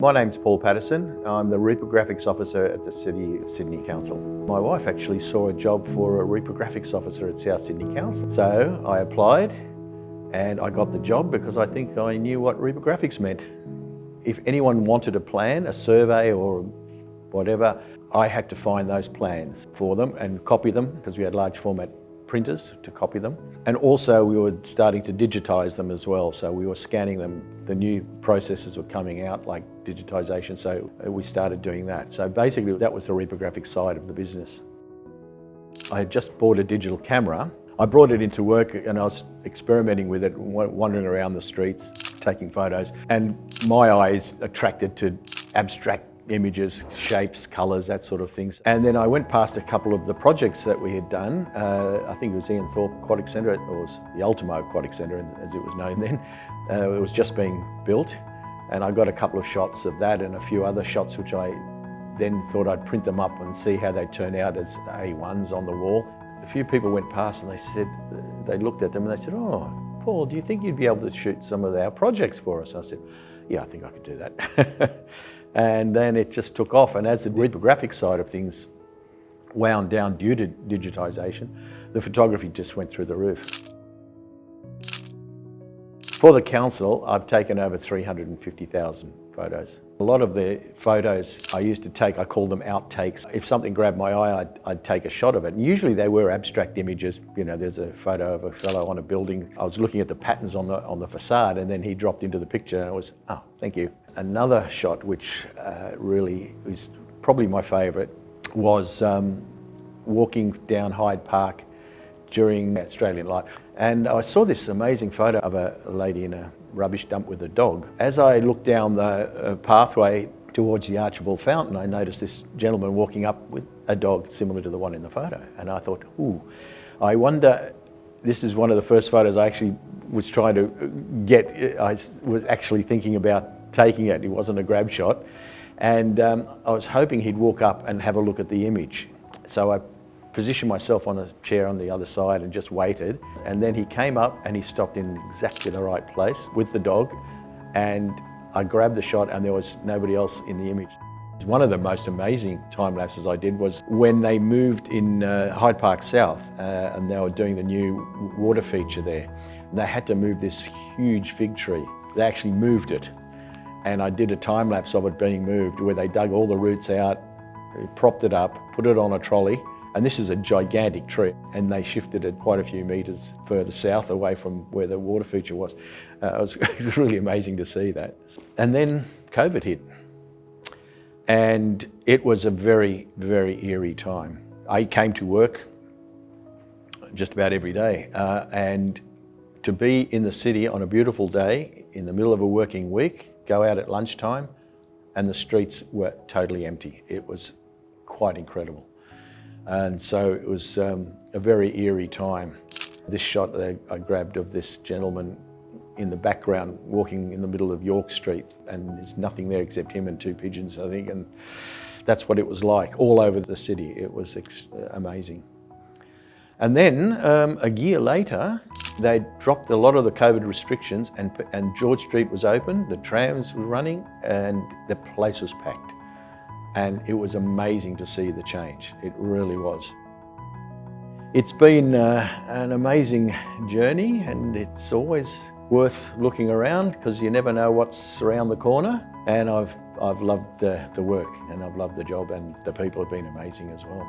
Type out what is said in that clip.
My name's Paul Patterson. I'm the reprographics officer at the City of Sydney Council. My wife actually saw a job for a reprographics officer at South Sydney Council. So I applied and I got the job because I think I knew what reprographics meant. If anyone wanted a plan, a survey or whatever, I had to find those plans for them and copy them because we had large format printers to copy them. And also we were starting to digitise them as well. So we were scanning them. The new processes were coming out like digitisation. So we started doing that. So basically that was the reprographic side of the business. I had just bought a digital camera. I brought it into work and I was experimenting with it, wandering around the streets, taking photos. And my eyes attracted to abstract images, shapes, colours, that sort of things. And then I went past a couple of the projects that we had done. I think it was Ian Thorpe Aquatic Centre, or it was the Ultimo Aquatic Centre as it was known then. It was just being built. And I got a couple of shots of that and a few other shots which I then thought I'd print them up and see how they turn out as A1s on the wall. A few people went past and they looked at them and they said, "Oh, Paul, do you think you'd be able to shoot some of our projects for us?" I said, "Yeah, I think I could do that." And then it just took off. And as the reprographic side of things wound down due to digitisation, the photography just went through the roof. For the council, I've taken over 350,000 photos. A lot of the photos I used to take, I call them outtakes. If something grabbed my eye, I'd take a shot of it. And usually they were abstract images. You know, there's a photo of a fellow on a building. I was looking at the patterns on the facade and then he dropped into the picture and it was, oh, thank you. Another shot which really is probably my favourite was walking down Hyde Park during Australian Light. And I saw this amazing photo of a lady in a rubbish dump with a dog. As I looked down the pathway towards the Archibald Fountain, I noticed this gentleman walking up with a dog similar to the one in the photo. And I thought, ooh, I wonder, this is one of the first photos I actually was trying to get. I was actually thinking about taking it. It wasn't a grab shot. And I was hoping he'd walk up and have a look at the image. So I positioned myself on a chair on the other side and just waited. And then he came up and he stopped in exactly the right place with the dog. And I grabbed the shot and there was nobody else in the image. One of the most amazing time lapses I did was when they moved in Hyde Park South and they were doing the new water feature there. And they had to move this huge fig tree. They actually moved it. And I did a time lapse of it being moved where they dug all the roots out, propped it up, put it on a trolley. And this is a gigantic tree, and they shifted it quite a few metres further south away from where the water feature was. It was really amazing to see that. And then COVID hit. And it was a very, very eerie time. I came to work just about every day. And to be in the city on a beautiful day, in the middle of a working week, go out at lunchtime, and the streets were totally empty. It was quite incredible. And so it was a very eerie time. This shot that I grabbed of this gentleman in the background walking in the middle of York Street, and there's nothing there except him and two pigeons, I think, and that's what it was like all over the city. It was amazing. And then a year later, they dropped a lot of the COVID restrictions and George Street was open, the trams were running, and the place was packed. And it was amazing to see the change. It really was. It's been an amazing journey, and it's always worth looking around because you never know what's around the corner. And I've loved the work, and I've loved the job, and the people have been amazing as well.